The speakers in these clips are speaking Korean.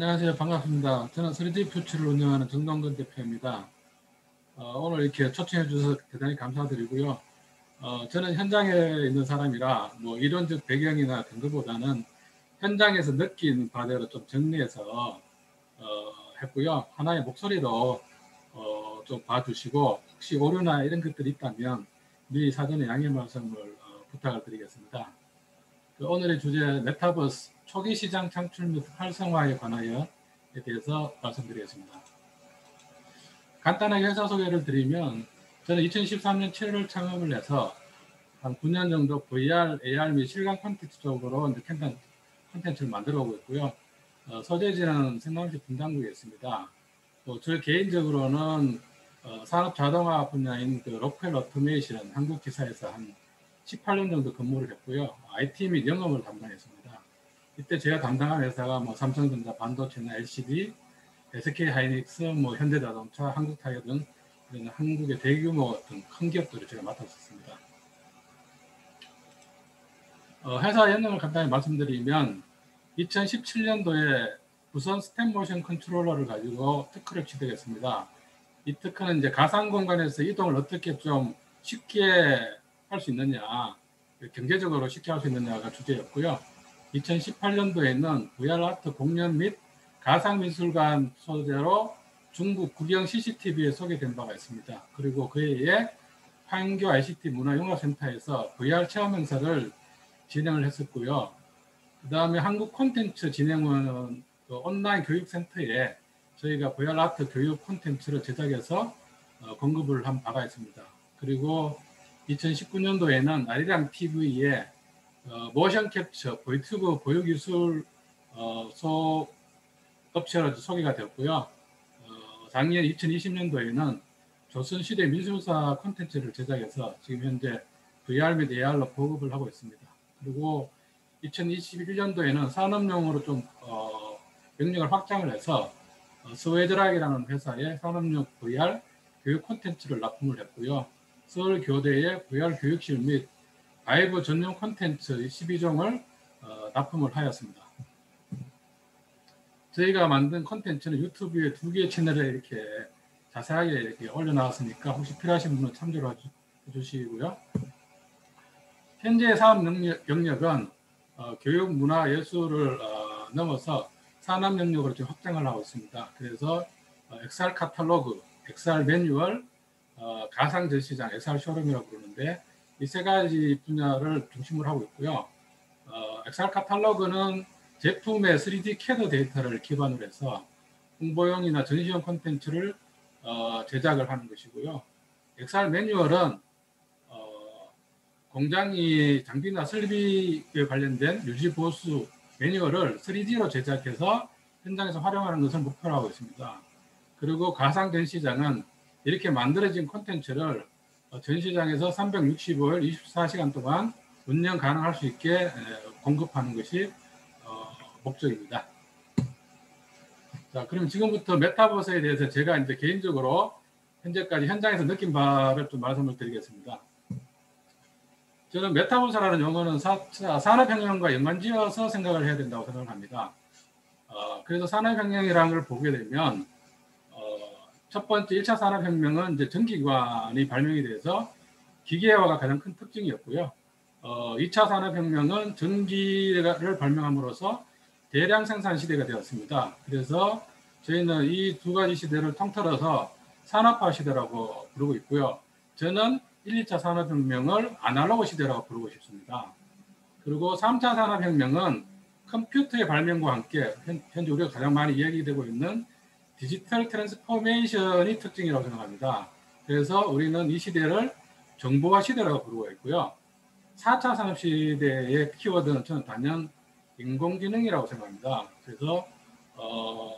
안녕하세요. 반갑습니다. 저는 3D 퓨처를 운영하는 정동근 대표입니다. 오늘 이렇게 초청해 주셔서 대단히 감사드리고요. 저는 현장에 있는 사람이라 뭐 이론적 배경이나 근거보다는 현장에서 느낀 바대로 좀 정리해서 했고요. 하나의 목소리로 좀 봐주시고 혹시 오류나 이런 것들이 있다면 미리 사전에 양해 말씀을 부탁을 드리겠습니다. 오늘의 주제 메타버스 초기 시장 창출 및 활성화에 관하여에 대해서 말씀드리겠습니다. 간단하게 회사 소개를 드리면 저는 2013년 7월 창업을 해서 한 9년 정도 VR, AR 및 실감 콘텐츠 쪽으로 콘텐츠를 만들어 오고 있고요. 소재지는 생방식 분당구에 있습니다. 또 저 개인적으로는 산업 자동화 분야인 그 로컬 오토메이션 한국 기사에서 한 18년 정도 근무를 했고요. IT 및 영업을 담당했습니다. 이때 제가 담당한 회사가 뭐 삼성전자, 반도체나 LCD, SK 하이닉스, 뭐 현대자동차, 한국타이어 등 이런 한국의 대규모 어떤 큰 기업들을 제가 맡았었습니다. 회사 연령을 간단히 말씀드리면 2017년도에 무선 스텝 모션 컨트롤러를 가지고 특허를 취득했습니다. 이 특허는 이제 가상 공간에서 이동을 어떻게 좀 쉽게 할 수 있느냐, 경제적으로 쉽게 할 수 있느냐가 주제였고요. 2018년도에는 VR 아트 공연 및 가상미술관 소재로 중국 국영 CCTV에 소개된 바가 있습니다. 그리고 그해에 판교 ICT 문화융합센터에서 VR 체험 행사를 진행을 했었고요. 그 다음에 한국 콘텐츠 진흥원 온라인 교육센터에 저희가 VR 아트 교육 콘텐츠를 제작해서 공급을 한 바가 있습니다. 그리고 2019년도에는 아리랑 TV에 모션 캡처, 유튜브 보유기술 업체로 소개가 되었고요. 작년 2020년도에는 조선시대 민술사 콘텐츠를 제작해서 지금 현재 VR 및 AR로 보급을 하고 있습니다. 그리고 2021년도에는 산업용으로 좀 영역을 확장을 해서 스웨드락이라는 회사에 산업용 VR 교육 콘텐츠를 납품을 했고요. 서울교대의 VR 교육실 및 바이브 전용 콘텐츠 12종을 납품을 하였습니다. 저희가 만든 콘텐츠는 유튜브에 2개의 채널에 이렇게 자세하게 이렇게 올려놨으니까 혹시 필요하신 분은 참조를 해주시고요. 현재 사업 영역은 교육, 문화, 예술을 넘어서 산업 영역으로 좀 확장을 하고 있습니다. 그래서 XR 카탈로그, XR 매뉴얼, 가상 전시장, XR 쇼룸이라고 부르는데 이 세 가지 분야를 중심으로 하고 있고요. XR 카탈로그는 제품의 3D CAD 데이터를 기반으로 해서 홍보용이나 전시용 콘텐츠를 제작을 하는 것이고요. XR 매뉴얼은 공장이 장비나 설비에 관련된 유지 보수 매뉴얼을 3D로 제작해서 현장에서 활용하는 것을 목표로 하고 있습니다. 그리고 가상 전시장은 이렇게 만들어진 콘텐츠를 전시장에서 365일 24시간 동안 운영 가능할 수 있게 공급하는 것이 목적입니다. 자, 그럼 지금부터 메타버스에 대해서 제가 이제 개인적으로 현재까지 현장에서 느낀 바를 좀 말씀을 드리겠습니다. 저는 메타버스라는 용어는 산업혁명과 연관지어서 생각을 해야 된다고 생각을 합니다. 그래서 산업혁명이라는 걸 보게 되면 첫 번째 1차 산업혁명은 이제 전기관이 발명이 돼서 기계화가 가장 큰 특징이었고요. 2차 산업혁명은 전기를 발명함으로써 대량 생산 시대가 되었습니다. 그래서 저희는 이 두 가지 시대를 통틀어서 산업화 시대라고 부르고 있고요. 저는 1, 2차 산업혁명을 아날로그 시대라고 부르고 싶습니다. 그리고 3차 산업혁명은 컴퓨터의 발명과 함께 현재 우리가 가장 많이 이야기되고 있는 디지털 트랜스포메이션이 특징이라고 생각합니다. 그래서 우리는 이 시대를 정보화 시대라고 부르고 있고요. 4차 산업시대의 키워드는 저는 단연 인공지능이라고 생각합니다. 그래서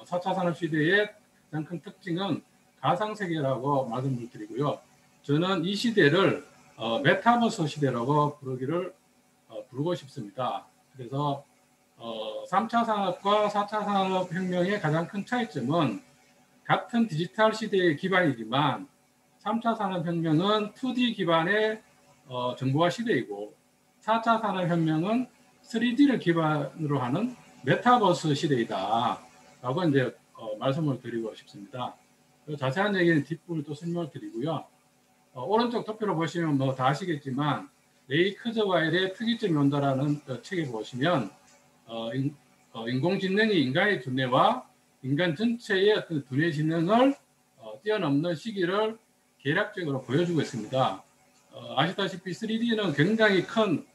4차 산업시대의 가장 큰 특징은 가상세계라고 말씀을 드리고요. 저는 이 시대를 메타버스 시대라고 부르고 싶습니다. 그래서 3차 산업과 4차 산업혁명의 가장 큰 차이점은 같은 디지털 시대의 기반이지만 3차 산업혁명은 2D 기반의 정보화 시대이고 4차 산업혁명은 3D를 기반으로 하는 메타버스 시대이다. 라고 이제 말씀을 드리고 싶습니다. 자세한 얘기는 뒷부분을 또 설명을 드리고요. 오른쪽 도표로 보시면 뭐 다 아시겠지만 레이 크즈와일의 특이점이 온다라는 책에 보시면 인공지능이 인간의 두뇌와 인간 전체의 어떤 두뇌 지능을 뛰어넘는 시기를 계략적으로 보여주고 있습니다. 아시다시피 3D는 굉장히 큰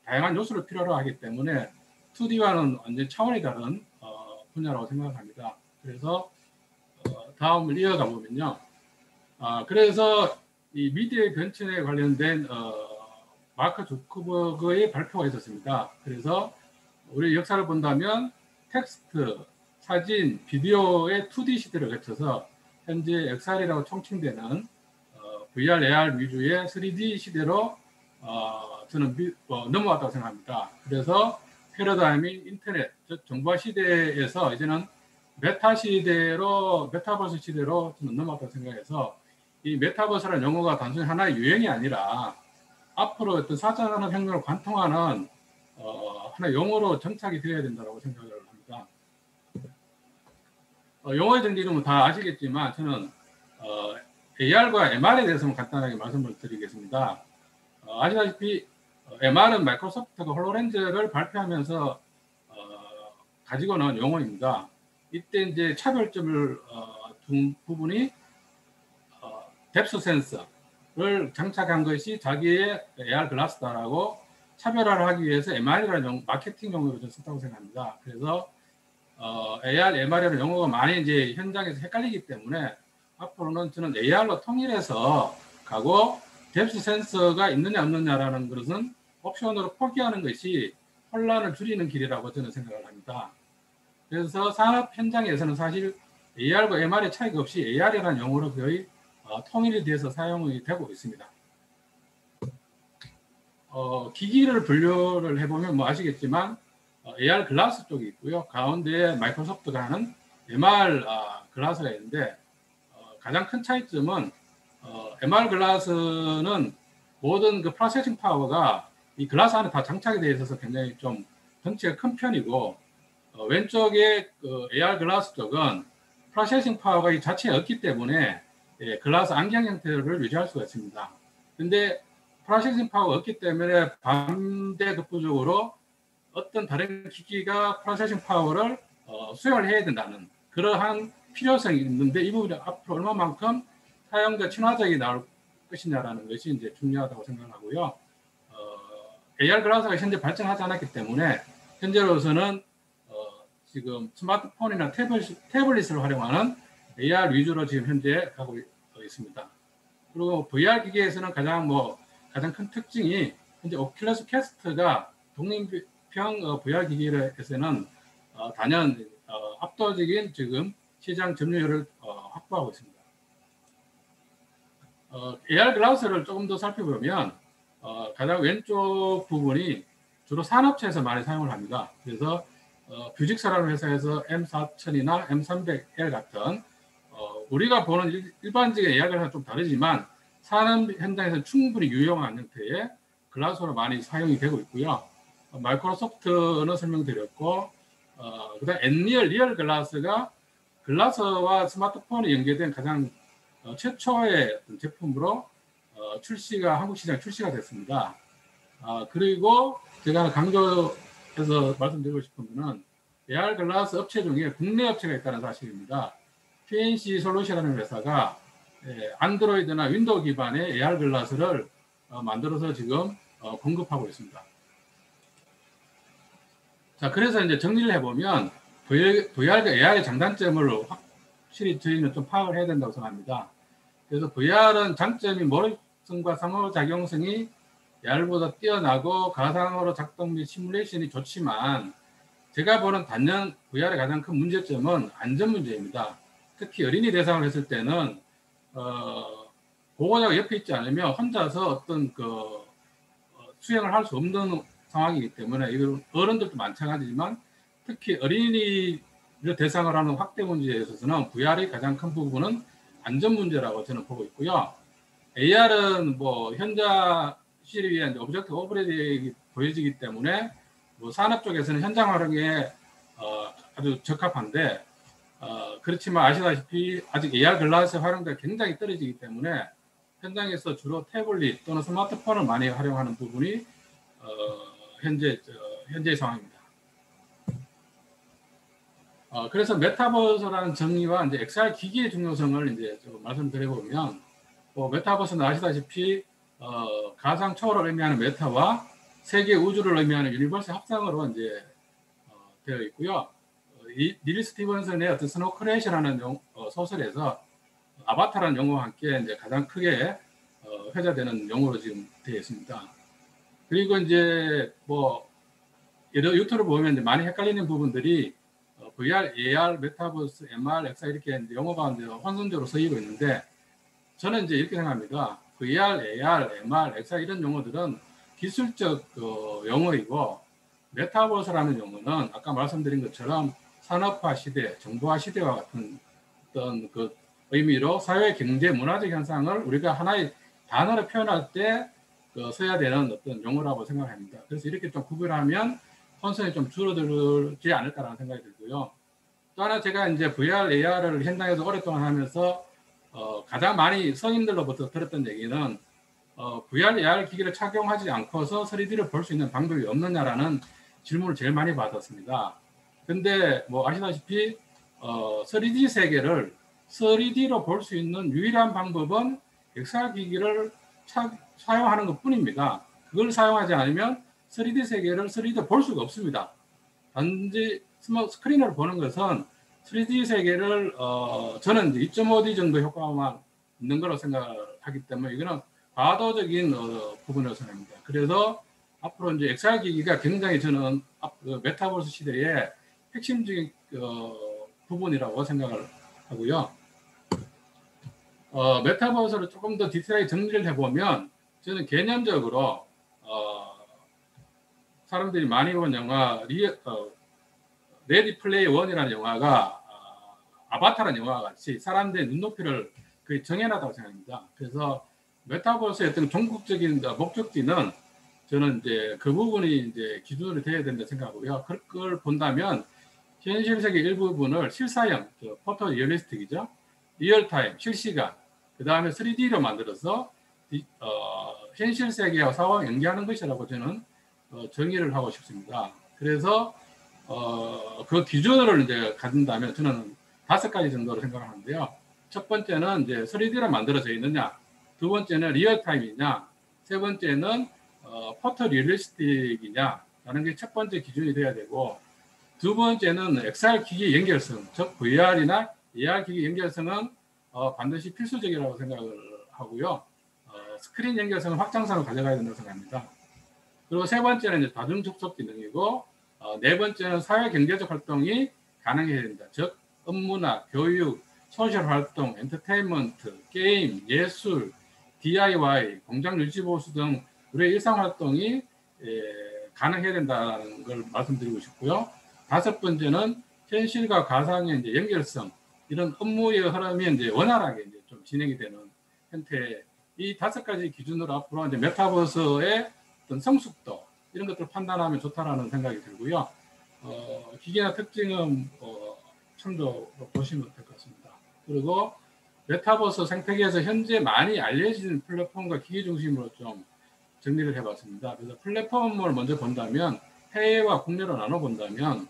다양한 요소를 필요로 하기 때문에 2D와는 완전 차원이 다른 분야라고 생각합니다. 그래서 다음을 이어가 보면요. 그래서 이 미디어의 변천에 관련된 마크 주커버그의 발표가 있었습니다. 그래서 우리 역사를 본다면 텍스트, 사진, 비디오의 2D 시대를 거쳐서 현재 XR이라고 총칭되는 VR, AR 위주의 3D 시대로 저는 넘어왔다고 생각합니다. 그래서 패러다임이 인터넷, 즉 정보화 시대에서 이제는 메타 시대로, 메타버스 시대로 저는 넘어왔다고 생각해서 이 메타버스라는 용어가 단순히 하나의 유행이 아니라 앞으로 어떤 4차 산업혁명을 관통하는 하나의 용어로 정착이 되어야 된다고 생각을 합니다. 용어의 정리는 다 아시겠지만 저는 AR과 MR에 대해서는 간단하게 말씀을 드리겠습니다. 아시다시피 MR은 마이크로소프트가 홀로렌즈를 발표하면서 가지고 나온 용어입니다. 이때 이제 차별점을 둔 부분이 뎁스 센서를 장착한 것이 자기의 AR 글라스다라고 차별화를 하기 위해서 MR이라는 마케팅 용어로 썼다고 생각합니다. 그래서 AR, MR이라는 용어가 많이 이제 현장에서 헷갈리기 때문에 앞으로는 저는 AR로 통일해서 가고 뎁스 센서가 있느냐 없느냐라는 것은 옵션으로 포기하는 것이 혼란을 줄이는 길이라고 저는 생각을 합니다. 그래서 산업 현장에서는 사실 AR과 MR의 차이가 없이 AR이라는 용어로 거의 통일이 돼서 사용이 되고 있습니다. 기기를 분류를 해보면 뭐 아시겠지만 AR 글라스 쪽이 있고요. 가운데에 마이크로소프트가 하는 MR 글라스가 있는데 가장 큰 차이점은 MR 글라스는 모든 그 프로세싱 파워가 이 글라스 안에 다 장착이 되어 있어서 굉장히 좀 덩치가 큰 편이고 왼쪽에 그 AR 글라스 쪽은 프로세싱 파워가 이 자체에 없기 때문에 글라스 안경 형태를 유지할 수가 있습니다. 근데 프로세싱 파워가 없기 때문에 반대 극부적으로 어떤 다른 기기가 프로세싱 파워를 수용을 해야 된다는 그러한 필요성이 있는데 이 부분이 앞으로 얼마만큼 사용자 친화적이 나올 것이냐라는 것이 이제 중요하다고 생각하고요. AR 글라스가 현재 발전하지 않았기 때문에 현재로서는 지금 스마트폰이나 태블릿을 활용하는 AR 위주로 지금 현재 가고 있습니다. 그리고 VR 기기에서는 가장 큰 특징이 현재 오큘러스 퀘스트가 독립형 VR 기기에서는 단연 압도적인 지금 시장 점유율을 확보하고 있습니다. AR 글라스를 조금 더 살펴보면 가장 왼쪽 부분이 주로 산업체에서 많이 사용을 합니다. 그래서 뷰직스라는 회사에서 M4000이나 M300L 같은 우리가 보는 일반적인 AR 글라스는 좀 다르지만 산업 현장에서 충분히 유용한 형태의 글라스로 많이 사용이 되고 있고요. 마이크로소프트는 설명드렸고 그다음 엔리얼 리얼 글라스가 글라스와 스마트폰이 연계된 가장 최초의 제품으로 한국 시장에 출시가 됐습니다. 그리고 제가 강조해서 말씀드리고 싶은 것은 AR 글라스 업체 중에 국내 업체가 있다는 사실입니다. PNC 솔루션이라는 회사가 안드로이드나 윈도우 기반의 AR 글라스를 만들어서 지금 공급하고 있습니다. 자, 그래서 이제 정리를 해보면 VR과 AR의 장단점을 확실히 저희는 좀 파악을 해야 된다고 생각합니다. 그래서 VR은 장점이 몰입성과 상호작용성이 AR보다 뛰어나고 가상으로 작동 및 시뮬레이션이 좋지만 제가 보는 단연 VR의 가장 큰 문제점은 안전 문제입니다. 특히 어린이 대상을 했을 때는 보호자가 옆에 있지 않으면 혼자서 어떤 수행을 할 수 없는 상황이기 때문에 이건 어른들도 마찬가지지만 특히 어린이를 대상으로 하는 확대 문제에 있어서는 VR의 가장 큰 부분은 안전 문제라고 저는 보고 있고요. AR은 현자 시를 위한 오브젝트 오버레이딩이 보여지기 때문에 산업 쪽에서는 현장 활용에 아주 적합한데 그렇지만 아시다시피 아직 AR 글라스의 활용도가 굉장히 떨어지기 때문에 현장에서 주로 태블릿 또는 스마트폰을 많이 활용하는 부분이 현재의 상황입니다. 그래서 메타버스라는 정의와 이제 XR 기기의 중요성을 이제 좀 말씀드려보면, 메타버스는 아시다시피 가상 초월을 의미하는 메타와 세계 우주를 의미하는 유니버스 합성으로 이제 되어 있고요. 닐 스티븐슨의 어떤 스노크래시라는 소설에서 아바타라는 용어와 함께 이제 가장 크게 회자되는 용어로 지금 되어 있습니다. 그리고 이제 여러 유튜브를 보면 이제 많이 헷갈리는 부분들이 VR, AR, 메타버스, MR, XR 이렇게 이제 용어가 이제 혼선적으로 쓰이고 있는데, 저는 이제 이렇게 생각합니다. VR, AR, MR, XR 이런 용어들은 기술적 용어이고, 메타버스라는 용어는 아까 말씀드린 것처럼 산업화 시대, 정보화 시대와 같은 어떤 그 의미로 사회, 경제, 문화적 현상을 우리가 하나의 단어로 표현할 때 써야 되는 어떤 용어라고 생각합니다. 그래서 이렇게 좀 구별하면 혼선이 좀 줄어들지 않을까라는 생각이 들고요. 또 하나 제가 이제 VR, AR을 현장에서 오랫동안 하면서 가장 많이 성인들로부터 들었던 얘기는 VR, AR 기기를 착용하지 않고서 3D를 볼 수 있는 방법이 없느냐라는 질문을 제일 많이 받았습니다. 근데 아시다시피 3D 세계를 3D로 볼 수 있는 유일한 방법은 XR 기기를 사용하는 것 뿐입니다. 그걸 사용하지 않으면 3D 세계를 3D로 볼 수가 없습니다. 단지 스크린으로 보는 것은 3D 세계를 저는 2.5D 정도 효과만 있는 거라고 생각하기 때문에 이거는 과도적인 부분이라고 생각합니다. 그래서 앞으로 이제 XR 기기가 굉장히 저는 메타버스 시대의 핵심적인 부분이라고 생각을 하고요. 메타버스를 조금 더 디테일하게 정리를 해보면, 저는 개념적으로 사람들이 많이 본 영화 레디 플레이 원이라는 영화가 아바타라는 영화와 같이 사람들의 눈높이를 거의 정해놨다고 생각합니다. 그래서 메타버스의 어떤 종국적인 목적지는 저는 이제 그 부분이 이제 기준으로 돼야 된다 생각하고요. 그걸 본다면 현실 세계 일부분을 실사형, 포토 리얼리스틱이죠. 리얼타임, 실시간, 그 다음에 3D로 만들어서 현실 세계와 상황을 연계하는 것이라고 저는 정의를 하고 싶습니다. 그래서 그 기준을 이제 가진다면 저는 5가지 정도로 생각하는데요. 첫 번째는 이제 3D로 만들어져 있느냐, 두 번째는 리얼타임이냐, 세 번째는 포토 리얼리스틱이냐 라는 게 첫 번째 기준이 돼야 되고, 두 번째는 XR 기기 연결성, 즉 VR이나 AR 기기 연결성은 반드시 필수적이라고 생각을 하고요. 스크린 연결성은 확장성을 가져가야 된다고 생각합니다. 그리고 세 번째는 이제 다중 접속 기능이고, 네 번째는 사회 경제적 활동이 가능해야 된다. 즉 업무나 교육, 소셜 활동, 엔터테인먼트, 게임, 예술, DIY, 공장 유지 보수 등 우리의 일상 활동이 가능해야 된다는 걸 말씀드리고 싶고요. 다섯 번째는 현실과 가상의 이제 연결성, 이런 업무의 흐름이 이제 원활하게 이제 좀 진행이 되는 형태. 이 5가지 기준으로 앞으로 이제 메타버스의 어떤 성숙도 이런 것들을 판단하면 좋다라는 생각이 들고요. 기기나 특징은 참조로 보시면 될 것 같습니다. 그리고 메타버스 생태계에서 현재 많이 알려진 플랫폼과 기기 중심으로 좀 정리를 해봤습니다. 그래서 플랫폼을 먼저 본다면, 해외와 국내로 나눠 본다면,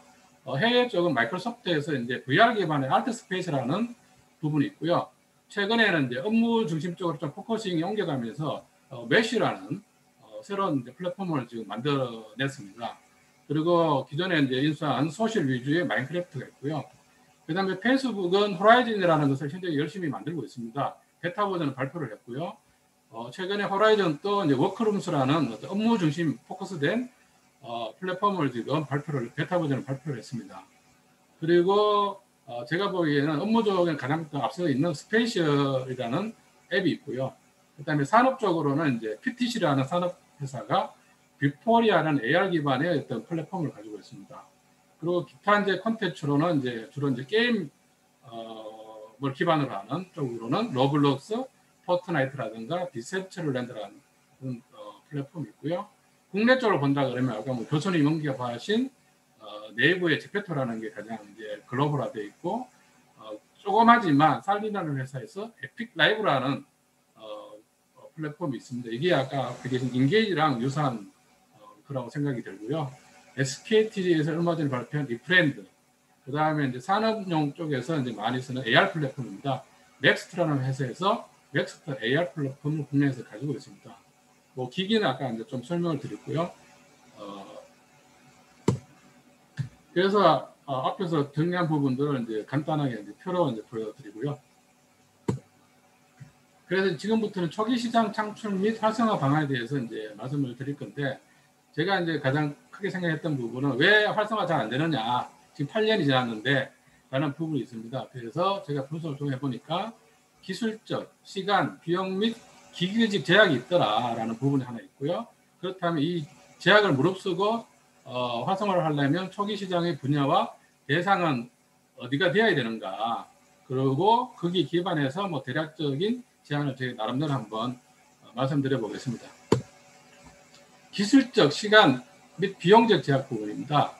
해외 쪽은 마이크로소프트에서 이제 VR 기반의 알트스페이스라는 부분이 있고요. 최근에는 이제 업무 중심적으로 좀 포커싱이 옮겨가면서 메쉬라는 새로운 이제 플랫폼을 지금 만들어냈습니다. 그리고 기존에 이제 인수한 소셜 위주의 마인크래프트가 있고요. 그다음에 페이스북은 호라이즌이라는 것을 현재 열심히 만들고 있습니다. 베타 버전을 발표를 했고요. 최근에 호라이즌 또 이제 워크룸스라는 업무 중심 포커스된 플랫폼을 지금 베타 버전을 발표를 했습니다. 그리고 제가 보기에는 업무적인 가장 앞서 있는 스페이셜이라는 앱이 있고요. 그다음에 산업적으로는 이제 PTC라는 산업 회사가 빅토리아라는 AR 기반의 어떤 플랫폼을 가지고 있습니다. 그리고 기타 이제 콘텐츠로는 이제 주로 이제 게임 뭘 기반으로 하는 쪽으로는 로블록스, 포트나이트라든가 디센트럴랜드라는 플랫폼이 있고요. 국내 쪽으로 본다 그러면 아까 교수님 언급하신 내부의 제페토라는 게 가장 이제 글로벌화되어 있고 조그마지만 살리라는 회사에서 에픽 라이브라는 플랫폼이 있습니다. 이게 아까 인게이지랑 유사한 거라고 생각이 들고요. SKT에서 얼마 전에 발표한 리프렌드, 그 다음에 이제 산업용 쪽에서 이제 많이 쓰는 AR 플랫폼입니다. 넥스트라는 회사에서 넥스트 AR 플랫폼을 국내에서 가지고 있습니다. 뭐 기기는 아까 이제 좀 설명을 드렸고요. 그래서 앞에서 정리한 부분들을 이제 간단하게 이제 표로 이제 보여드리고요. 그래서 지금부터는 초기 시장 창출 및 활성화 방안에 대해서 이제 말씀을 드릴 건데, 제가 이제 가장 크게 생각했던 부분은 왜 활성화 잘 안 되느냐, 지금 8년이 지났는데 라는 부분이 있습니다. 그래서 제가 분석을 통해 보니까 기술적, 시간, 비용 및 기계적 제약이 있더라라는 부분이 하나 있고요. 그렇다면 이 제약을 무릅쓰고 활성화를 하려면 초기 시장의 분야와 대상은 어디가 되어야 되는가, 그리고 거기에 기반해서 뭐 대략적인 제안을 저희 나름대로 한번 말씀드려 보겠습니다. 기술적, 시간 및 비용적 제약 부분입니다.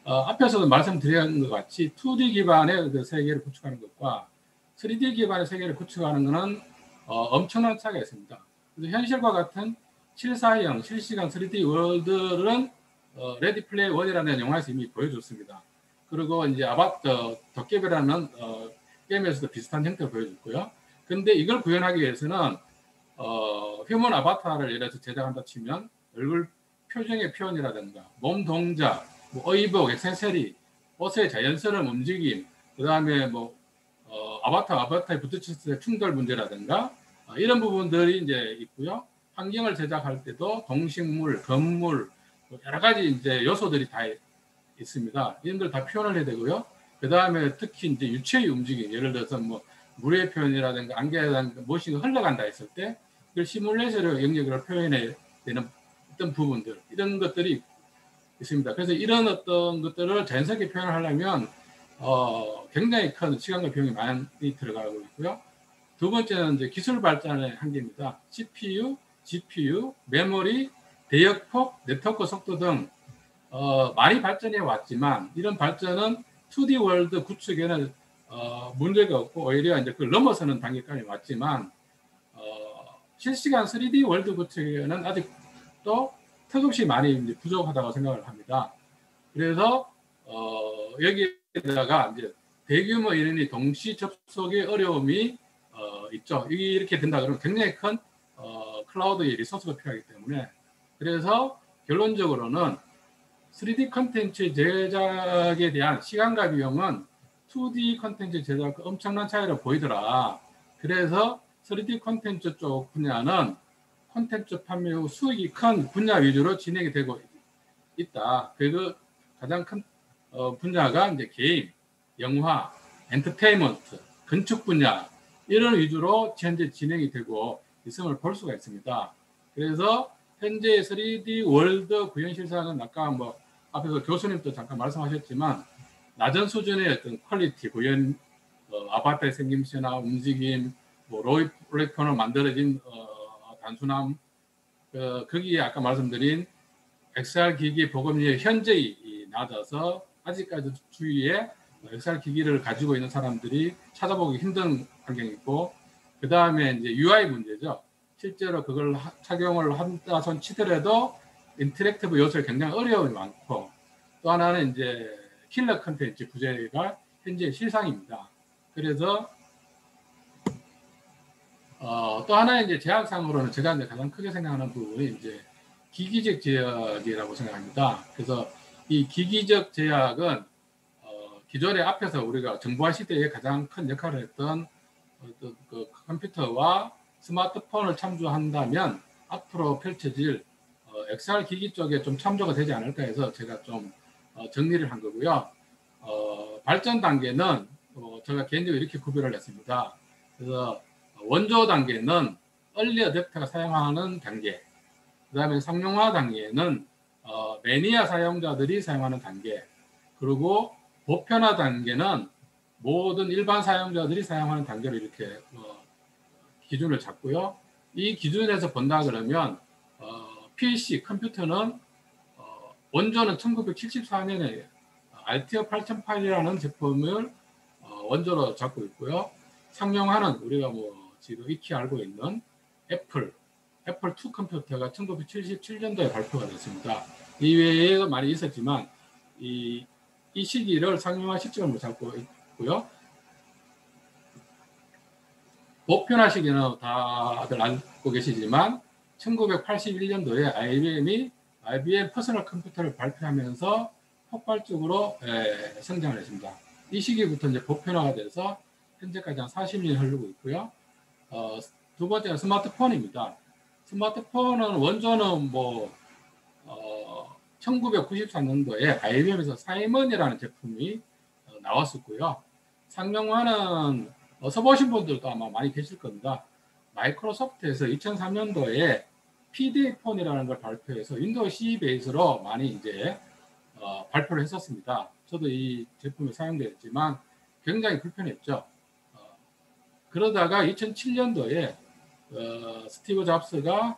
앞에서도 말씀드린 것 같이 2D 기반의 그 세계를 구축하는 것과 3D 기반의 세계를 구축하는 것은 엄청난 차이가 있습니다. 그래서 현실과 같은 실사형, 실시간 3D 월드는 레디 플레이 원이라는 영화에서 이미 보여줬습니다. 그리고 이제 덕개비라는 게임에서도 비슷한 형태를 보여줬고요. 근데 이걸 구현하기 위해서는 휴먼 아바타를 예를 들어서 제작한다 치면 얼굴 표정의 표현이라든가 몸 동작, 뭐 의복, 액세서리, 옷의 자연스러운 움직임, 그 다음에 뭐 아바타에 부딪혔을 때 충돌 문제라든가 이런 부분들이 이제 있고요. 환경을 제작할 때도 동식물, 건물, 여러 가지 이제 요소들이 다 있습니다. 이런 걸 다 표현을 해야 되고요. 그 다음에 특히 이제 유체의 움직임, 예를 들어서 뭐 물의 표현이라든가 안개라든가 무엇이 흘러간다 했을 때 이걸 시뮬레이션으로 영역으로 표현해야 되는 어떤 부분들, 이런 것들이 있습니다. 그래서 이런 어떤 것들을 자연스럽게 표현을 하려면 굉장히 큰 시간과 비용이 많이 들어가고 있고요. 두 번째는 이제 기술 발전의 한계입니다. CPU, GPU, 메모리, 대역폭, 네트워크 속도 등 많이 발전해 왔지만 이런 발전은 2D 월드 구축에는 문제가 없고 오히려 이제 그걸 넘어서는 단계까지 왔지만 실시간 3D 월드 구축에는 아직도 턱없이 많이 이제 부족하다고 생각을 합니다. 그래서 여기에다가 이제 대규모 인원이 동시 접속의 어려움이 있죠. 이렇게 된다 그러면 굉장히 큰 클라우드의 리소스가 필요하기 때문에, 그래서 결론적으로는 3D 컨텐츠 제작에 대한 시간과 비용은 2D 컨텐츠 제작과 엄청난 차이를 보이더라. 그래서 3D 컨텐츠 쪽 분야는 콘텐츠 판매 후 수익이 큰 분야 위주로 진행이 되고 있다. 그리고 가장 큰 분야가 이제 게임, 영화, 엔터테인먼트, 건축 분야 이런 위주로 현재 진행이 되고 있음을 볼 수가 있습니다. 그래서 현재 3D 월드 구현 실사는 아까 뭐 앞에서 교수님도 잠깐 말씀하셨지만 낮은 수준의 어떤 퀄리티 구현, 아바타의 생김새나 움직임, 뭐 롤레이폰으로 만들어진 단순함, 거기에 아까 말씀드린 XR 기기 보급률이 현저히 낮아서 아직까지 주위에 XR 기기를 가지고 있는 사람들이 찾아보기 힘든 환경이고, 그 다음에 이제 UI 문제죠. 실제로 그걸 착용을 한다 손 치더라도 인터랙티브 요소에 굉장히 어려움이 많고, 또 하나는 이제 킬러 컨텐츠 부재가 현재 실상입니다. 그래서 또 하나의 이제 제약상으로는 제가 이제 가장 크게 생각하는 부분이 이제 기기적 제약이라고 생각합니다. 그래서 이 기기적 제약은 기존에 앞에서 우리가 정보화 시대에 가장 큰 역할을 했던 그 컴퓨터와 스마트폰을 참조한다면 앞으로 펼쳐질 XR 기기 쪽에 좀 참조가 되지 않을까 해서 제가 좀 정리를 한 거고요. 발전 단계는 제가 개인적으로 이렇게 구별을 했습니다. 그래서 원조 단계는 얼리 어댑터가 사용하는 단계, 그 다음에 상용화 단계는 매니아 사용자들이 사용하는 단계, 그리고 보편화 단계는 모든 일반 사용자들이 사용하는 단계로 이렇게 기준을 잡고요. 이 기준에서 본다 그러면 PC 컴퓨터는 원조는 1974년에 알티어 8008이라는 제품을 원조로 잡고 있고요. 상용화는 우리가 뭐 지금 익히 알고 있는 애플2 컴퓨터가 1977년도에 발표가 됐습니다. 이외에도 많이 있었지만 이 시기를 상용화 시점으로 잡고 있고요. 보편화 시기는 다들 알고 계시지만 1981년도에 IBM 퍼스널 컴퓨터를 발표하면서 폭발적으로 성장을 했습니다. 이 시기부터 이제 보편화가 돼서 현재까지 한 40년이 흐르고 있고요. 두 번째는 스마트폰입니다. 스마트폰은 원조는 1994년도에 IBM에서 사이먼이라는 제품이 나왔었고요. 상용화는 써보신 분들도 아마 많이 계실 겁니다. 마이크로소프트에서 2003년도에 PDA폰이라는 걸 발표해서 윈도우 CE 베이스로 많이 이제 발표를 했었습니다. 저도 이 제품이 사용되었지만 굉장히 불편했죠. 그러다가 2007년도에 스티브 잡스가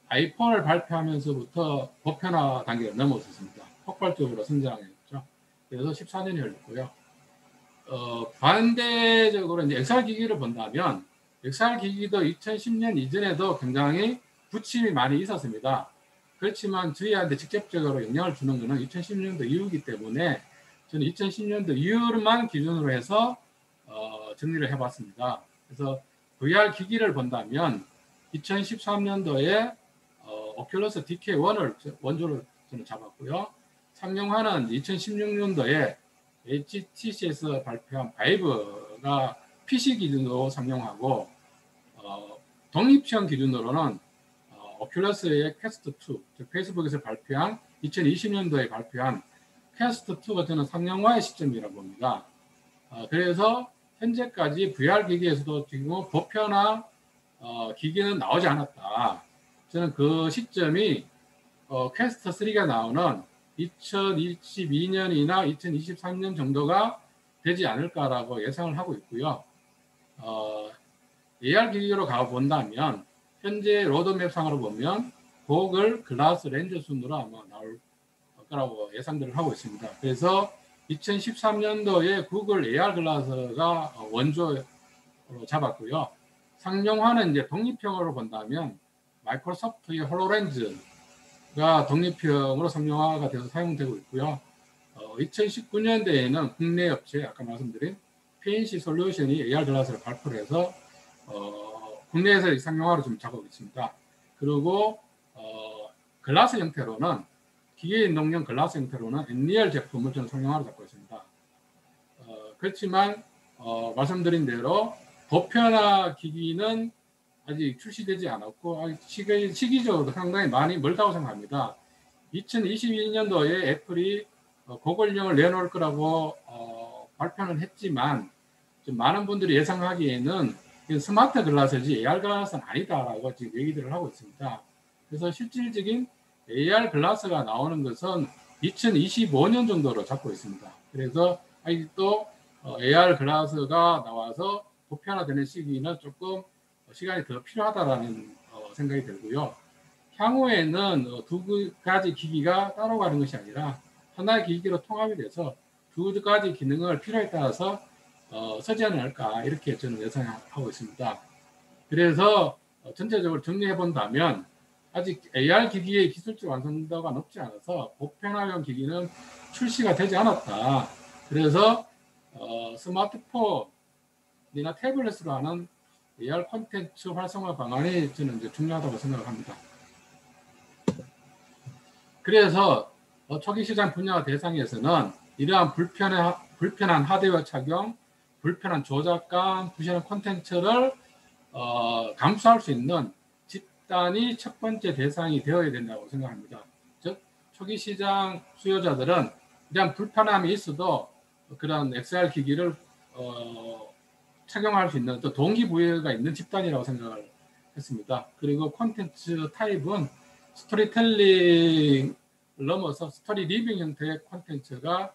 아이폰을 발표하면서부터 보편화 단계를 넘어섰습니다. 폭발적으로 성장했죠. 그래서 14년이 흘렀고요. 반대적으로 이제 XR 기기를 본다면 XR 기기도 2010년 이전에도 굉장히 부침이 많이 있었습니다. 그렇지만 저희한테 직접적으로 영향을 주는 것은 2010년도 이후이기 때문에 저는 2010년도 이후만 기준으로 해서 정리를 해봤습니다. 그래서 VR 기기를 본다면 2013년도에 오큘러스 DK1을 원조로 저는 잡았고요. 상용화는 2016년도에 HTC에서 발표한 바이브가 PC 기준으로 상용하고 독립형 기준으로는 오큘러스의 퀘스트2, 즉 페이스북에서 발표한 2020년도에 발표한 퀘스트2가 저는 상용화의 시점이라고 봅니다. 그래서 현재까지 VR 기기에서도 지금 보편화 기기는 나오지 않았다. 저는 그 시점이 퀘스트3가 나오는 2022년이나 2023년 정도가 되지 않을까라고 예상을 하고 있고요. AR 기기로 가본다면 현재 로드맵상으로 보면 고글 글라스 렌즈 순으로 아마 나올 거라고 예상들을 하고 있습니다. 그래서 2013년도에 구글 AR 글라스가 원조로 잡았고요. 상용화는 이제 독립형으로 본다면 마이크로소프트의 홀로렌즈가 독립형으로 상용화가 돼서 사용되고 있고요. 2019년도에는 국내 업체, 아까 말씀드린 PNC 솔루션이 AR 글라스를 발표를 해서 국내에서 상용화로 좀 작업하고 있습니다. 그리고 글라스 형태로는 기계인동용 글라스 형태로는 엔리얼 제품을 저는 상용화로 잡고 있습니다. 그렇지만 말씀드린 대로 보편화 기기는 아직 출시되지 않았고 시기적으로 상당히 많이 멀다고 생각합니다. 2021년도에 애플이 고글형을 내놓을 거라고 발표는 했지만 좀 많은 분들이 예상하기에는 스마트 글라스지 AR 글라스는 아니다라고 지금 얘기들을 하고 있습니다. 그래서 실질적인 AR 글라스가 나오는 것은 2025년 정도로 잡고 있습니다. 그래서 아직도 AR 글라스가 나와서 보편화되는 시기는 조금 시간이 더 필요하다라는 생각이 들고요. 향후에는 두 가지 기기가 따로 가는 것이 아니라 하나의 기기로 통합이 돼서 두 가지 기능을 필요에 따라서 서지 않을까 이렇게 저는 예상하고 있습니다. 그래서 전체적으로 정리해 본다면 아직 AR 기기의 기술적 완성도가 높지 않아서 보편화형 기기는 출시가 되지 않았다. 그래서 스마트폰이나 태블릿으로 하는 AR 콘텐츠 활성화 방안이 저는 이제 중요하다고 생각을 합니다. 그래서 초기 시장 분야 대상에서는 이러한 불편한 하드웨어 착용, 불편한 조작감, 부실한 콘텐츠를 감수할 수 있는 집단이 첫 번째 대상이 되어야 된다고 생각합니다. 즉 초기 시장 수요자들은 이러한 불편함이 있어도 그런 XR 기기를 착용할 수 있는 또 동기부여가 있는 집단이라고 생각을 했습니다. 그리고 콘텐츠 타입은 스토리텔링을 넘어서 스토리 리빙 형태의 콘텐츠가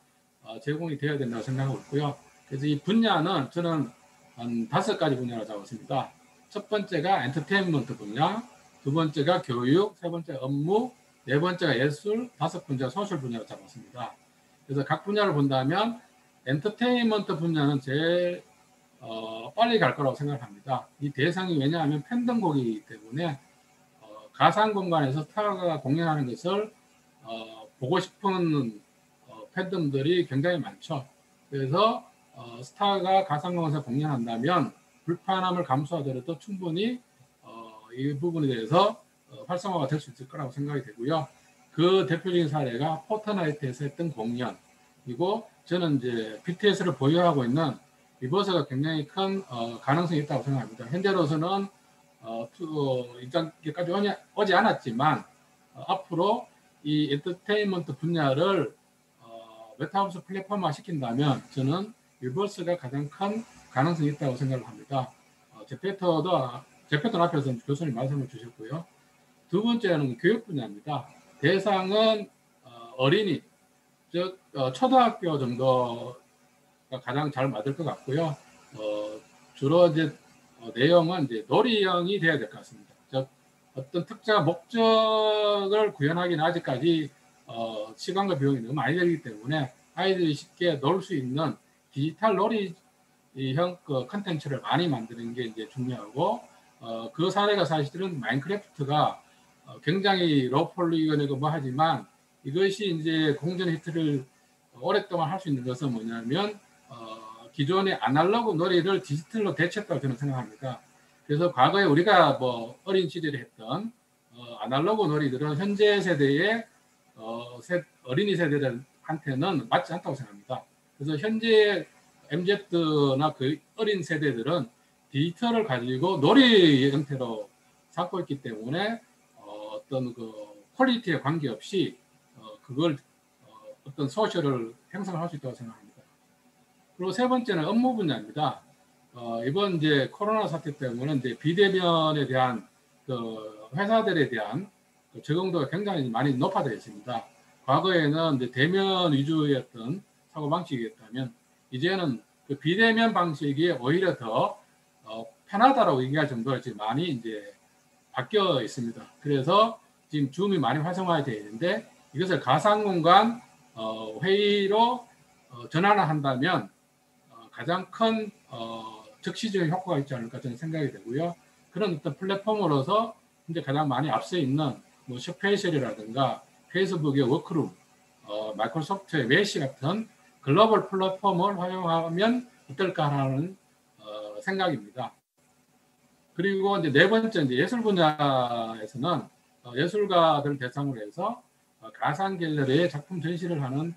제공이 되어야 된다고 생각하고 있고요. 그래서 이 분야는 저는 한 5가지 분야로 잡았습니다. 첫 번째가 엔터테인먼트 분야, 두 번째가 교육, 세 번째 업무, 네 번째가 예술, 다섯 번째가 소셜 분야로 잡았습니다. 그래서 각 분야를 본다면 엔터테인먼트 분야는 제일 빨리 갈 거라고 생각합니다. 이 대상이 왜냐하면 팬덤곡이기 때문에 가상 공간에서 스타가 공연하는 것을 보고 싶은 팬덤들이 굉장히 많죠. 그래서 스타가 가상 공간에서 공연한다면 불편함을 감수하더라도 충분히 이 부분에 대해서 활성화가 될 수 있을 거라고 생각이 되고요. 그 대표적인 사례가 포트나이트에서 했던 공연, 그리고 저는 이제 BTS를 보유하고 있는 위버스가 굉장히 큰 가능성이 있다고 생각합니다. 현재로서는 입장까지 오지 않았지만 앞으로 이 엔터테인먼트 분야를 메타버스 플랫폼화 시킨다면 저는 위버스가 가장 큰 가능성이 있다고 생각을 합니다. 제페톤 앞에서 교수님 말씀을 주셨고요. 두 번째는 교육 분야입니다. 대상은 어린이, 즉 초등학교 정도가 가장 잘 맞을 것 같고요. 주로 이제 내용은 이제 놀이형이 돼야 될 것 같습니다. 즉 어떤 특정 목적을 구현하기는 아직까지 시간과 비용이 너무 많이 들기 때문에 아이들이 쉽게 놀 수 있는 디지털 놀이형 컨텐츠를 많이 만드는 게 이제 중요하고 그 사례가 사실은 마인크래프트가 굉장히 로폴리건이고 뭐 하지만 이것이 이제 공전 히트를 오랫동안 할 수 있는 것은 뭐냐면 기존의 아날로그 놀이를 디지털로 대체했다고 저는 생각합니다. 그래서 과거에 우리가 뭐 어린 시절에 했던 아날로그 놀이들은 현재 세대의 어린이 세대들한테는 맞지 않다고 생각합니다. 그래서 현재 MZ나 그 어린 세대들은 디지털을 가지고 놀이 형태로 삼고 있기 때문에 어떤 그 퀄리티에 관계없이 그걸 어떤 소셜을 형성할 수 있다고 생각합니다. 그리고 세 번째는 업무 분야입니다. 이번 이제 코로나 사태 때문에 이제 비대면에 대한 그 회사들에 대한 그 적응도가 굉장히 많이 높아져 있습니다. 과거에는 이제 대면 위주였던 사고 방식이었다면 이제는 그 비대면 방식이 오히려 더 편하다라고 얘기할 정도로 지금 많이 이제 바뀌어 있습니다. 그래서 지금 줌이 많이 활성화되어 있는데 이것을 가상공간 회의로 전환을 한다면 가장 큰 적시적인 효과가 있지 않을까 저는 생각이 되고요. 그런 어떤 플랫폼으로서 현재 가장 많이 앞서 있는 뭐 스페이셜이라든가 페이스북의 워크룸, 마이크로소프트의 메시 같은 글로벌 플랫폼을 활용하면 어떨까 하는 생각입니다. 그리고 이제 네 번째 이제 예술 분야에서는 예술가들 대상으로 해서 가상 갤러리에 작품 전시를 하는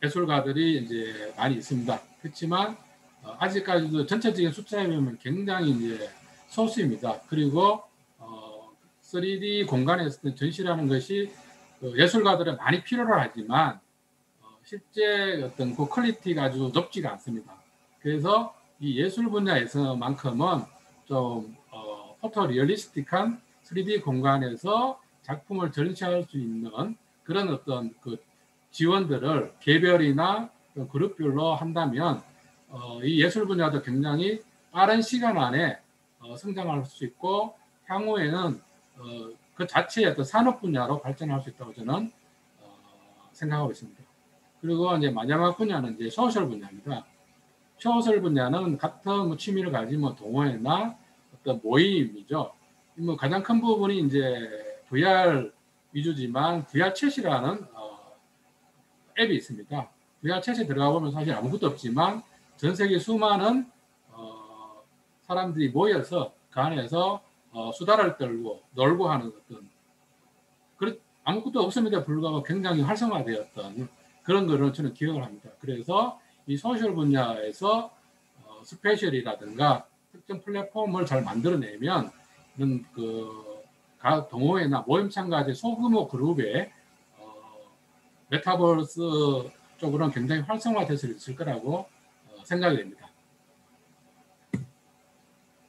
예술가들이 이제 많이 있습니다. 그렇지만 아직까지도 전체적인 숫자에 보면 굉장히 이제 소수입니다. 그리고 3D 공간에서 전시라는 것이 예술가들은 많이 필요로 하지만 실제 어떤 그 퀄리티가 아주 높지가 않습니다. 그래서 이 예술 분야에서만큼은 좀 포토 리얼리스틱한 3D 공간에서 작품을 전시할 수 있는 그런 어떤 그 지원들을 개별이나 그룹별로 한다면 이 예술 분야도 굉장히 빠른 시간 안에 성장할 수 있고 향후에는 그 자체의 어떤 산업 분야로 발전할 수 있다고 저는 생각하고 있습니다. 그리고 이제 마지막 분야는 이제 소셜 분야입니다. 소셜 분야는 같은 뭐 취미를 가진 뭐 동호회나 어떤 모임이죠. 뭐 가장 큰 부분이 이제 VR 위주지만 VR 챗이라는 앱이 있습니다. VR 챗에 들어가 보면 사실 아무것도 없지만 전 세계 수많은 사람들이 모여서 그 안에서 수다를 떨고 놀고 하는 어떤 아무것도 없음에도 불구하고 굉장히 활성화되었던 그런 거를 저는 기억을 합니다. 그래서 이 소셜 분야에서 스페셜이라든가 특정 플랫폼을 잘 만들어내면 그 동호회나 모임 참가자 소규모 그룹의 메타버스 쪽으로는 굉장히 활성화될 수 있을 거라고 생각이 됩니다.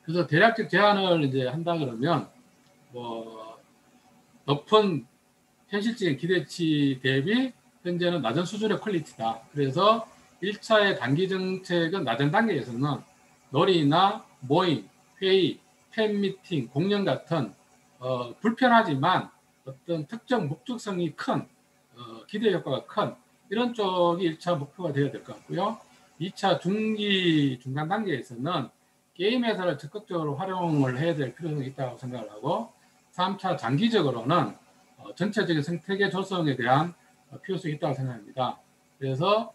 그래서 대략적 제안을 이제 한다 그러면 뭐 높은 현실적인 기대치 대비 현재는 낮은 수준의 퀄리티다. 그래서 1차의 단기 정책은 낮은 단계에서는 놀이나 모임, 회의, 팬미팅, 공연 같은 불편하지만 어떤 특정 목적성이 큰 기대 효과가 큰 이런 쪽이 1차 목표가 되어야 될 것 같고요. 2차 중기 중간 단계에서는 게임 회사를 적극적으로 활용을 해야 될 필요성이 있다고 생각을 하고 3차 장기적으로는 전체적인 생태계 조성에 대한 필요성이 있다고 생각합니다. 그래서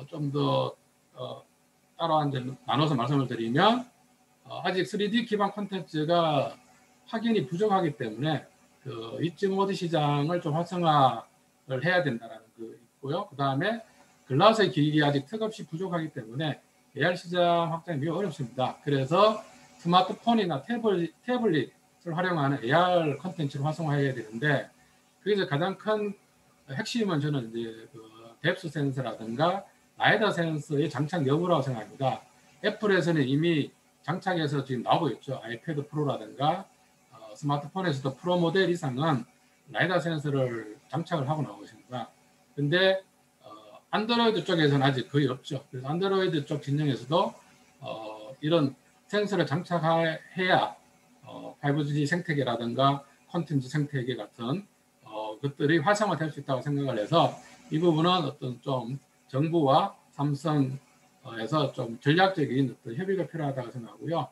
좀 더 따로 나눠서 말씀을 드리면 아직 3D 기반 콘텐츠가 확연히 부족하기 때문에 그 2.5D 시장을 좀 활성화를 해야 된다는 거 있고요. 그 다음에 글라스의 기기가 아직 턱없이 부족하기 때문에 AR 시장 확장이 매우 어렵습니다. 그래서 스마트폰이나 태블릿을 활용하는 AR 콘텐츠를 활성화해야 되는데 그래서 가장 큰 핵심은 저는 이제 그 뎁스 센서라든가 라이더 센서의 장착 여부라고 생각합니다. 애플에서는 이미 장착해서 지금 나오고 있죠. 아이패드 프로라든가 스마트폰에서도 프로 모델 이상은 라이더 센서를 장착을 하고 나오고 있습니다. 근데 안드로이드 쪽에서는 아직 거의 없죠. 그래서 안드로이드 쪽 진영에서도 이런 센서를 장착해야 5G 생태계라든가 콘텐츠 생태계 같은 것들이 활성화될 수 있다고 생각을 해서 이 부분은 어떤 좀 정부와 삼성에서 좀 전략적인 어떤 협의가 필요하다고 생각하고요.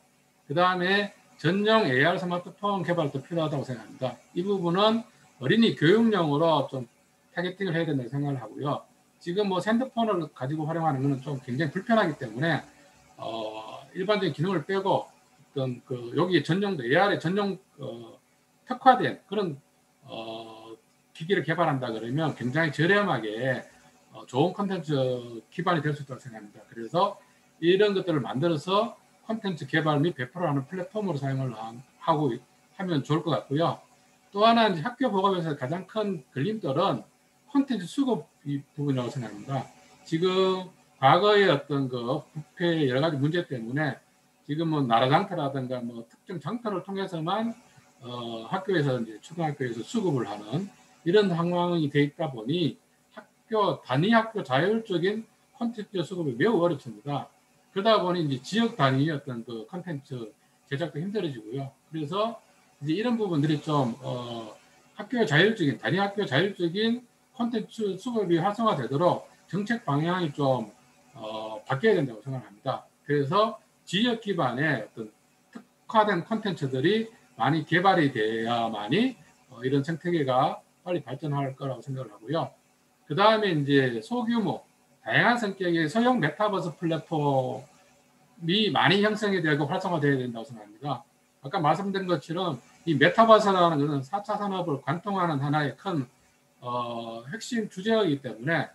그 다음에 전용 AR 스마트폰 개발도 필요하다고 생각합니다. 이 부분은 어린이 교육용으로 좀 타겟팅을 해야 된다고 생각을 하고요. 지금 뭐 핸드폰을 가지고 활용하는 것은 좀 굉장히 불편하기 때문에 일반적인 기능을 빼고 어떤 그 여기 전용도 AR에 전용 특화된 그런 기기를 개발한다 그러면 굉장히 저렴하게 좋은 콘텐츠 기반이 될 수 있다고 생각합니다. 그래서 이런 것들을 만들어서 콘텐츠 개발 및 배포를 하는 플랫폼으로 사용을 하고 하면 좋을 것 같고요. 또 하나 이제 학교 보급에서 가장 큰 걸림돌은 콘텐츠 수급 부분이라고 생각합니다. 지금 과거의 어떤 그 부패 여러 가지 문제 때문에 지금은 나라 장터라든가 뭐 특정 장터를 통해서만 학교에서 이제 초등학교에서 수급을 하는 이런 상황이 돼 있다 보니 단위 학교 자율적인 콘텐츠 수급이 매우 어렵습니다. 그러다 보니 이제 지역 단위의 어떤 그 콘텐츠 제작도 힘들어지고요. 그래서 이제 이런 부분들이 좀 단위 학교 자율적인 콘텐츠 수급이 활성화되도록 정책 방향이 좀 바뀌어야 된다고 생각합니다. 그래서 지역 기반의 어떤 특화된 콘텐츠들이 많이 개발이 돼야만이 이런 생태계가 빨리 발전할 거라고 생각을 하고요. 그 다음에 이제 소규모, 다양한 성격의 소형 메타버스 플랫폼이 많이 형성이 되고 활성화되어야 된다고 생각합니다. 아까 말씀드린 것처럼 이 메타버스라는 것은 4차 산업을 관통하는 하나의 큰 핵심 주제이기 때문에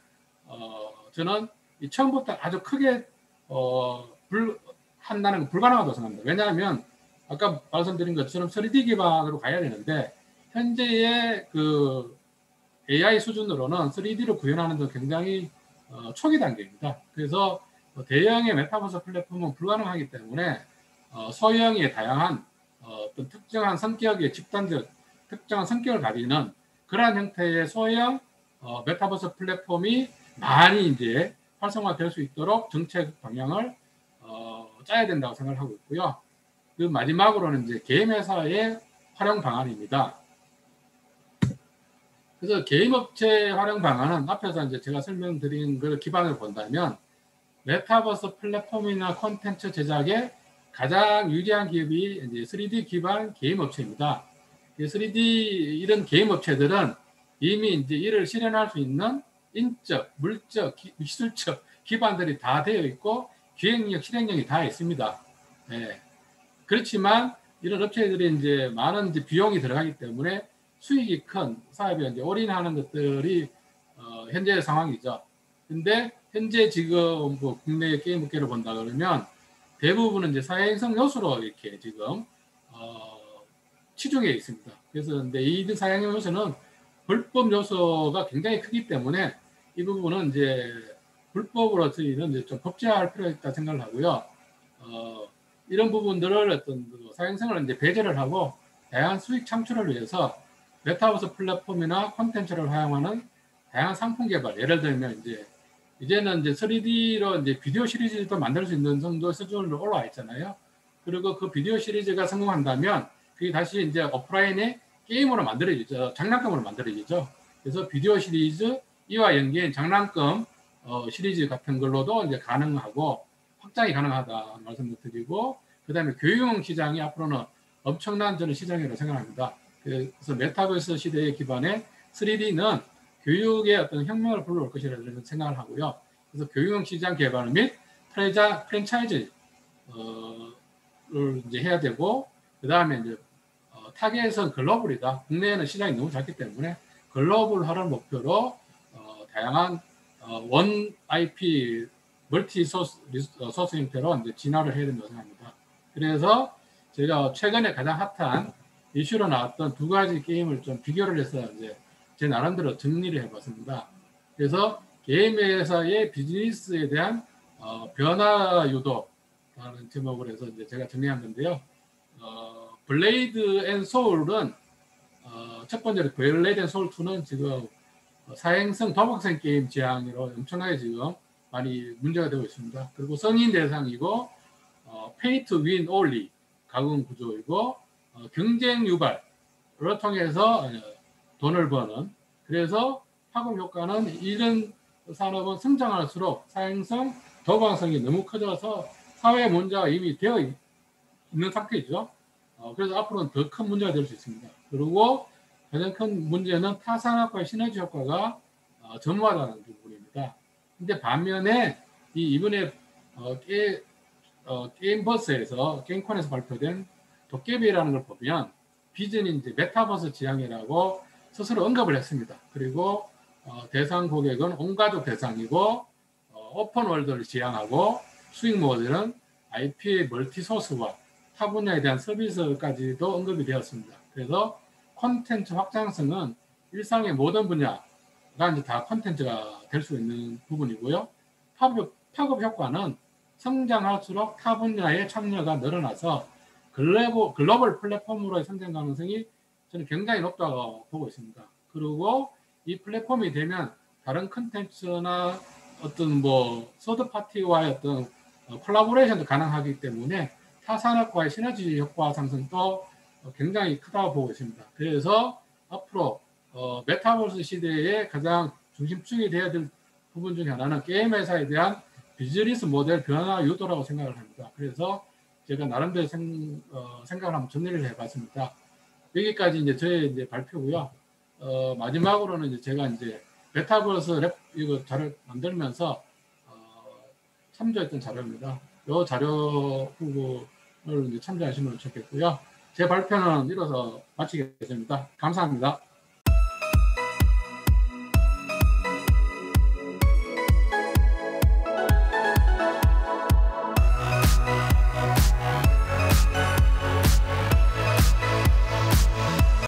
저는 처음부터 아주 크게 한다는 건 불가능하다고 생각합니다. 왜냐하면 아까 말씀드린 것처럼 3D 기반으로 가야 되는데 현재의 그 AI 수준으로는 3D를 구현하는 데 굉장히 초기 단계입니다. 그래서 대형의 메타버스 플랫폼은 불가능하기 때문에 소형의 다양한 어떤 특정한 성격의 집단적 특정한 성격을 가지는 그러한 형태의 소형 메타버스 플랫폼이 많이 이제 활성화될 수 있도록 정책 방향을 짜야 된다고 생각을 하고 있고요. 그 마지막으로는 이제 게임 회사의 활용 방안입니다. 그래서 게임 업체 활용 방안은 앞에서 이제 제가 설명드린 걸 기반으로 본다면 메타버스 플랫폼이나 콘텐츠 제작에 가장 유리한 기업이 이제 3D 기반 게임 업체입니다. 3D 이런 게임 업체들은 이미 이제 이를 실현할 수 있는 인적, 물적, 기술적 기반들이 다 되어 있고 기획력, 실행력이 다 있습니다. 네. 그렇지만 이런 업체들이 이제 많은 이제 비용이 들어가기 때문에 수익이 큰 사업에 이제 올인하는 것들이 현재의 상황이죠. 근데 현재 지금 뭐 국내 게임 업계를 본다 그러면 대부분은 이제 사행성 요소로 이렇게 지금 치중해 있습니다. 그래서 근데 이 사행성 요소는 불법 요소가 굉장히 크기 때문에 이 부분은 이제 불법으로 저희는 이제 좀 법제화할 필요가 있다 생각을 하고요. 이런 부분들을 어떤 사행성을 이제 배제를 하고 다양한 수익 창출을 위해서 메타버스 플랫폼이나 콘텐츠를 활용하는 다양한 상품 개발, 예를 들면 이제는 이제 3D로 이제 비디오 시리즈도 만들 수 있는 정도의 수준으로 올라와 있잖아요. 그리고 그 비디오 시리즈가 성공한다면 그게 다시 이제 오프라인의 게임으로 만들어지죠. 장난감으로 만들어지죠. 그래서 비디오 시리즈 이와 연계인 장난감 시리즈 같은 걸로도 이제 가능하고 확장이 가능하다 말씀을 드리고, 그다음에 교육용 시장이 앞으로는 엄청난 저는 시장이라고 생각합니다. 그래서 메타버스 시대에 기반의 3D는 교육의 어떤 혁명을 불러올 것이라고 생각을 하고요. 그래서 교육용 시장 개발 및 프랜차이즈를 이제 해야 되고, 그 다음에 이제 타겟은 글로벌이다. 국내에는 시장이 너무 작기 때문에 글로벌화를 목표로 다양한 원 IP 멀티 소스 형태로 이제 진화를 해야 된다고 생각합니다. 그래서 제가 최근에 가장 핫한 이슈로 나왔던 두 가지 게임을 좀 비교를 해서 이제 제 나름대로 정리를 해봤습니다. 그래서 게임 회사의 비즈니스에 대한 변화 유도라는 제목을 해서 이제 제가 정리한 건데요. 블레이드 앤 소울은 첫 번째로 블레이드 앤 소울 2는 지금 사행성 도박성 게임 지향으로 엄청나게 지금 많이 문제가 되고 있습니다. 그리고 성인 대상이고 pay to win only 가공 구조이고 경쟁 유발을 통해서 돈을 버는, 그래서 파급 효과는 이런 산업은 성장할수록 사행성 도박성이 너무 커져서 사회 문제가 이미 되어 있는 상태이죠. 그래서 앞으로는 더 큰 문제가 될 수 있습니다. 그리고 가장 큰 문제는 타산업과의 시너지 효과가 전무하다는 부분입니다. 근데 반면에 이번에 게임버스에서 게임콘에서 발표된 도깨비라는 걸 보면 비전이 이제 메타버스 지향이라고 스스로 언급을 했습니다. 그리고 대상 고객은 온 가족 대상이고 오픈 월드를 지향하고 수익 모델은 IP 멀티 소스와 타 분야에 대한 서비스까지도 언급이 되었습니다. 그래서 콘텐츠 확장성은 일상의 모든 분야가 이제 다 콘텐츠가 될 수 있는 부분이고요. 파급 효과는 성장할수록 타 분야의 참여가 늘어나서 글로벌 플랫폼으로의 성장 가능성이 저는 굉장히 높다고 보고 있습니다. 그리고 이 플랫폼이 되면 다른 콘텐츠나 어떤 뭐 서드 파티와의 어떤 콜라보레이션도 가능하기 때문에 타 산업과의 시너지 효과 상승도 굉장히 크다고 보고 있습니다. 그래서 앞으로 메타버스 시대에 가장 중심축이 되어야 될 부분 중에 하나는 게임 회사에 대한 비즈니스 모델 변화 유도라고 생각을 합니다. 그래서 제가 나름대로 생각을 한번 정리를 해봤습니다. 여기까지 이제 저의 이제 발표고요. 마지막으로는 이제 제가 이제 메타버스 랩 이거 자료를 만들면서 참조했던 자료입니다. 이 자료 후보를 이제 참조하시면 좋겠고요. 제 발표는 이로써 마치겠습니다. 감사합니다.